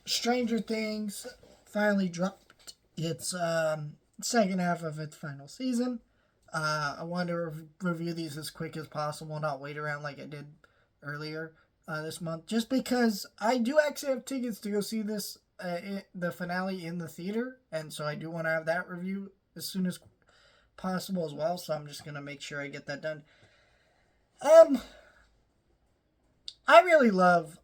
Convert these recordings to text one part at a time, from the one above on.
Stranger Things finally dropped its second half of its final season. I wanted to review these as quick as possible, not wait around like I did earlier this month, just because I do actually have tickets to go see this the finale in the theater, and so I do want to have that review as soon as possible as well. So I'm just gonna make sure I get that done. Um, I really love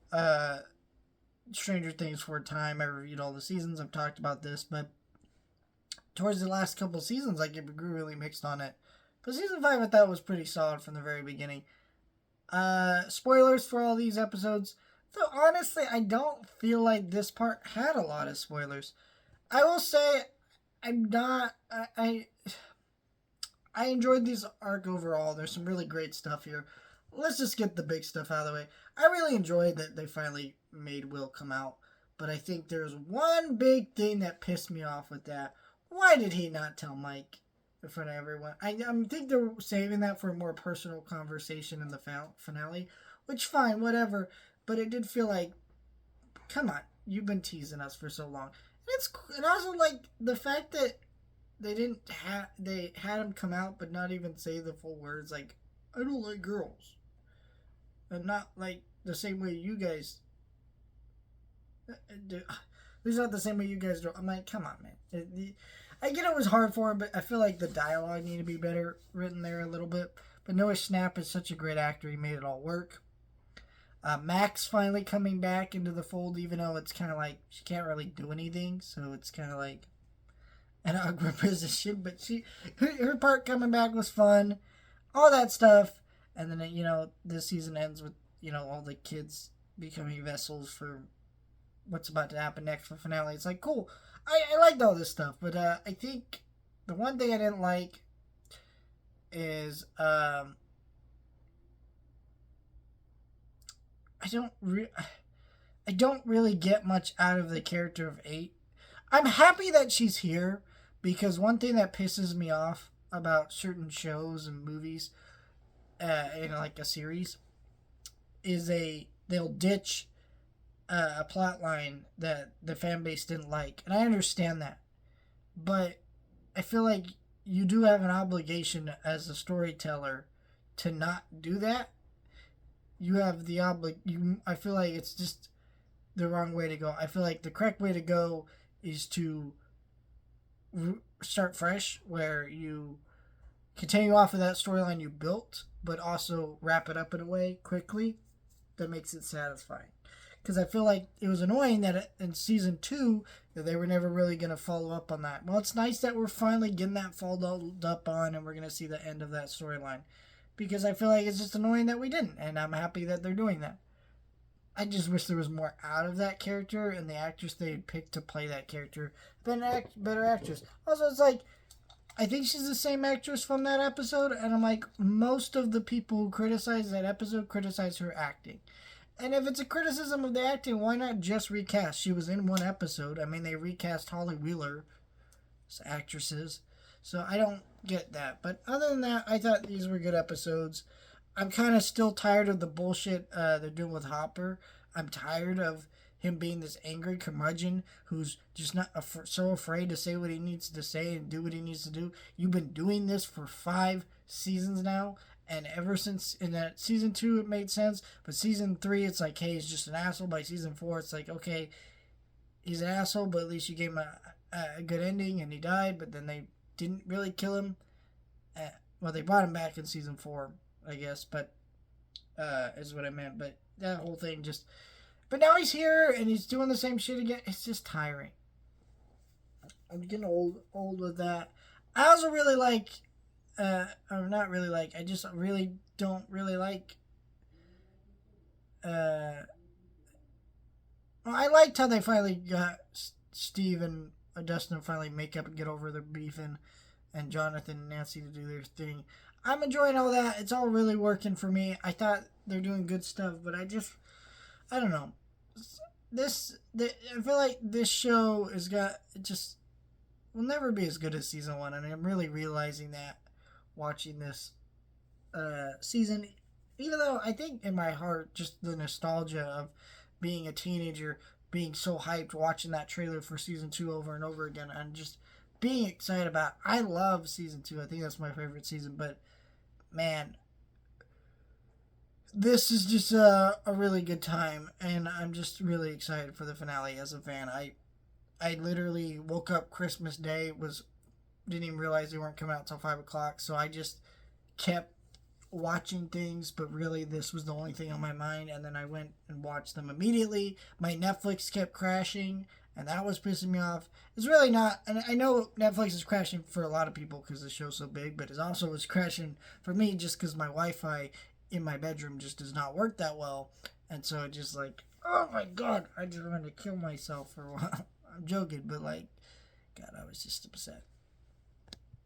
Stranger Things for a time. I reviewed all the seasons. I've talked about this, but towards the last couple seasons, I get really mixed on it. But season 5, I thought was pretty solid from the very beginning. Spoilers for all these episodes. Though honestly, I don't feel like this part had a lot of spoilers. I will say, I'm not. I enjoyed this arc overall. There's some really great stuff here. Let's just get the big stuff out of the way. I really enjoyed that they finally made Will come out, but I think there's one big thing that pissed me off with that. Why did he not tell Mike in front of everyone? I think they're saving that for a more personal conversation in the finale, which fine, whatever. But it did feel like, come on, you've been teasing us for so long. And also like the fact that they had him come out but not even say the full words like I don't like girls, and not like the same way you guys do. At least not the same way you guys do. I'm like, come on, man. I get it was hard for him, but I feel like the dialogue needed to be better written there a little bit. But Noah Schnapp is such a great actor; he made it all work. Max finally coming back into the fold, even though it's kind of like she can't really do anything, so it's kind of like an awkward position. But her part coming back was fun, all that stuff, and then this season ends with all the kids becoming vessels for what's about to happen next for finale. It's like cool. I liked all this stuff, but I think the one thing I didn't like is I don't really get much out of the character of 8. I'm happy that she's here because one thing that pisses me off about certain shows and movies, in like a series, is they'll ditch a plot line that the fan base didn't like, and I understand that, but I feel like you do have an obligation as a storyteller to not do that. You have the I feel like it's just the wrong way to go. I feel like the correct way to go is to start fresh, where you continue off of that storyline you built, but also wrap it up in a way quickly that makes it satisfying. Because I feel like it was annoying that in season 2 that they were never really going to follow up on that. Well, it's nice that we're finally getting that followed up on, and we're going to see the end of that storyline. Because I feel like it's just annoying that we didn't, and I'm happy that they're doing that. I just wish there was more out of that character, and the actress they had picked to play that character been an better actress. Also, it's like, I think she's the same actress from that episode, and I'm like, most of the people who criticize that episode criticize her acting. And if it's a criticism of the acting, why not just recast? She was in one episode. I mean, they recast Holly Wheeler as actresses. So I don't get that. But other than that, I thought these were good episodes. I'm kind of still tired of the bullshit they're doing with Hopper. I'm tired of him being this angry curmudgeon who's just not so afraid to say what he needs to say and do what he needs to do. You've been doing this for 5 seasons now, and ever since in that season 2 it made sense, but season 3 it's like, hey, he's just an asshole. By season 4 it's like, okay, he's an asshole, but at least you gave him a good ending and he died, but then they didn't really kill him. Well, they brought him back in season 4, I guess, but is what I meant. But that whole thing just. But now he's here and he's doing the same shit again. It's just tiring. I'm getting old with that. I also really like. Or not really like. I just really don't really like. Well, I liked how they finally got Steve and Dustin finally make up and get over their beef, and Jonathan and Nancy to do their thing. I'm enjoying all that. It's all really working for me. I thought they're doing good stuff, but I don't know. I feel like this show has got just will never be as good as season 1, and I'm really realizing that watching this season. Even though I think in my heart, just the nostalgia of being a teenager being so hyped, watching that trailer for season 2 over and over again, and just being excited about it. I love season 2. I think that's my favorite season, but man, this is just a really good time, and I'm just really excited for the finale as a fan. I literally woke up Christmas Day, didn't even realize they weren't coming out till 5 o'clock, so I just kept watching things, but really this was the only thing on my mind, and then I went and watched them immediately. My Netflix kept crashing, and that was pissing me off. It's really not, and I know Netflix is crashing for a lot of people because the show's so big, but it also was crashing for me just because my Wi-Fi in my bedroom just does not work that well, and so it just like, oh my god, I just wanted to kill myself for a while. I'm joking, but like, God, I was just upset.